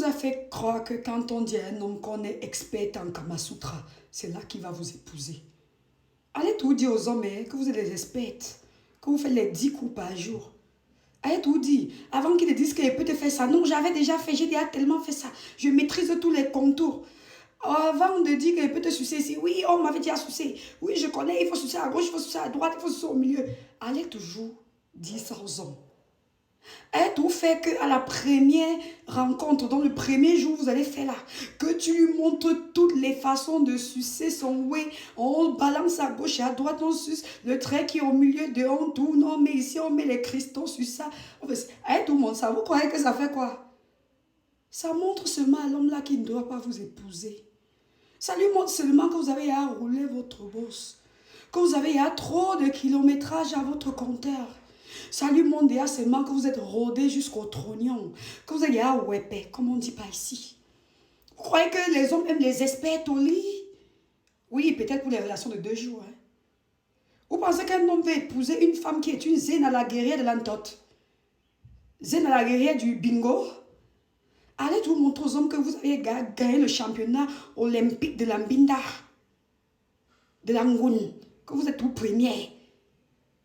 a fait croire que quand on dit à un homme qu'on est expert en Kama Sutra, c'est là qu'il va vous épouser. Allez tout dire aux hommes que vous êtes des experts, que vous faites les 10 coups par jour. Allez tout dire. Avant qu'ils te disent qu'il peut te faire ça. Non, j'avais déjà fait, j'ai déjà tellement fait ça. Je maîtrise tous les contours. Avant de dire qu'il peut te sucer ici, oui, on m'avait dit à sucer. Oui, je connais, il faut sucer à gauche, il faut sucer à droite, il faut sucer au milieu. Allez toujours dire ça aux hommes. Et tout fait qu'à la première rencontre, dans le premier jour, vous allez faire là, que tu lui montres toutes les façons de sucer son whey. On balance à gauche et à droite, on suce le trait qui est au milieu de on tourne, on met ici, on met les cristaux sur ça. Et tout le monde, ça, vous croyez que ça fait quoi? Ça montre seulement à l'homme là qui ne doit pas vous épouser. Ça lui montre seulement que vous avez à rouler votre bosse, que vous avez à trop de kilométrage à votre compteur. Ça lui montre déjà seulement que vous êtes rodé jusqu'au trognon, que vous êtes à wépé, comme on ne dit pas ici. Vous croyez que les hommes aiment les experts au lit? Oui, peut-être pour les relations de 2 jours. Hein. Vous pensez qu'un homme veut épouser une femme qui est une zen à la guerrière de l'Antote? Zen à la guerrière du bingo? Allez tout montrer aux hommes que vous avez gagné le championnat olympique de l'Ambinda, de l'Angoun, que vous êtes tout premier.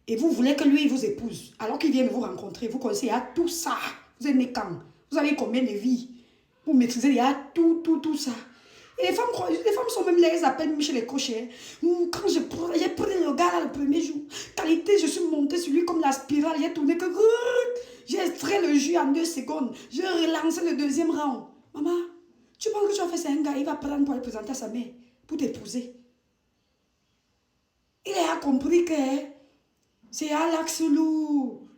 Et vous voulez que lui vous épouse, alors qu'il vient de vous rencontrer, vous connaissez à tout ça. Vous êtes né quand? Vous avez combien de vies? Vous maîtrisez à tout ça. Et les femmes sont même là, elles appellent Michel les cochers. Quand j'ai pris le gars là le premier jour, qualité, je suis montée sur lui comme la spirale, j'ai tourné que... J'ai extrait le jus en 2 secondes. J'ai relancé le deuxième round. Maman, tu penses que tu as fait ça un gars, il va prendre pour aller présenter à sa mère, pour t'épouser. Il a compris que c'est à l'Axoulou,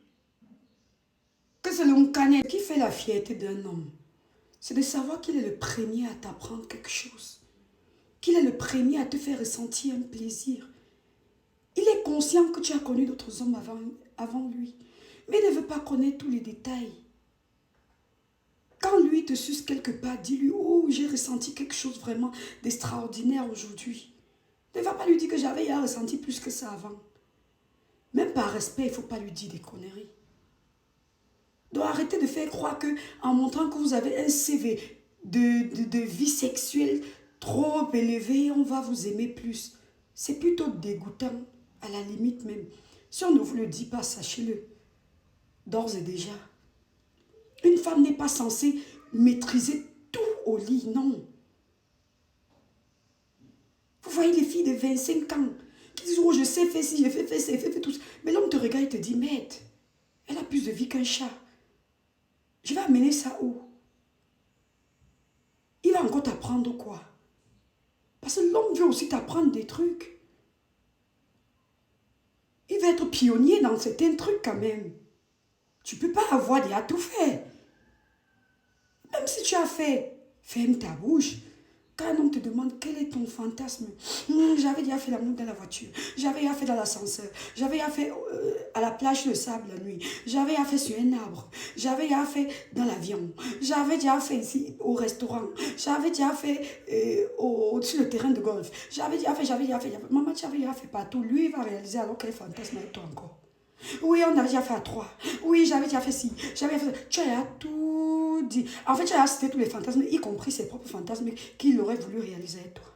que c'est le Mkanet qui fait la fierté d'un homme. C'est de savoir qu'il est le premier à t'apprendre quelque chose. Qu'il est le premier à te faire ressentir un plaisir. Il est conscient que tu as connu d'autres hommes avant lui. Mais il ne veut pas connaître tous les détails. Quand lui te suce quelque part, dis-lui, oh, j'ai ressenti quelque chose vraiment d'extraordinaire aujourd'hui. Ne va pas lui dire que j'avais ressenti plus que ça avant. Même par respect, il ne faut pas lui dire des conneries. Donc arrêtez de faire croire que, en montrant que vous avez un CV de vie sexuelle trop élevé, on va vous aimer plus. C'est plutôt dégoûtant, à la limite même. Si on ne vous le dit pas, sachez-le. D'ores et déjà. Une femme n'est pas censée maîtriser tout au lit, non. Vous voyez les filles de 25 ans qui disent, oh, je sais faire ci, je fais faire ça, je fais faire tout ça. Mais l'homme te regarde et te dit, merde, elle a plus de vie qu'un chat. Je vais amener ça où? Il va encore t'apprendre quoi? Parce que l'homme veut aussi t'apprendre des trucs. Il va être pionnier dans certains trucs quand même. Tu ne peux pas avoir déjà tout fait. Même si tu as fait, ferme ta bouche. Quand un homme te demande quel est ton fantasme, j'avais déjà fait l'amour dans la voiture, j'avais déjà fait dans l'ascenseur, j'avais déjà fait à la plage de sable la nuit, j'avais déjà fait sur un arbre, j'avais déjà fait dans l'avion, j'avais déjà fait ici au restaurant, j'avais déjà fait au-dessus du terrain de golf, j'avais déjà fait. Maman, tu avais déjà fait partout. Lui, il va réaliser alors quel fantasme avec toi encore. Oui, on avait déjà fait à 3. Oui, j'avais déjà fait ci. J'avais fait... Tu as tout dit. En fait, tu as cité tous les fantasmes, y compris ses propres fantasmes qu'il aurait voulu réaliser avec toi.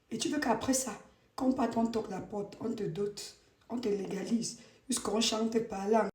Et tu veux qu'après ça, quand on toque la porte, on te dote, on te légalise, puisqu'on chante par là.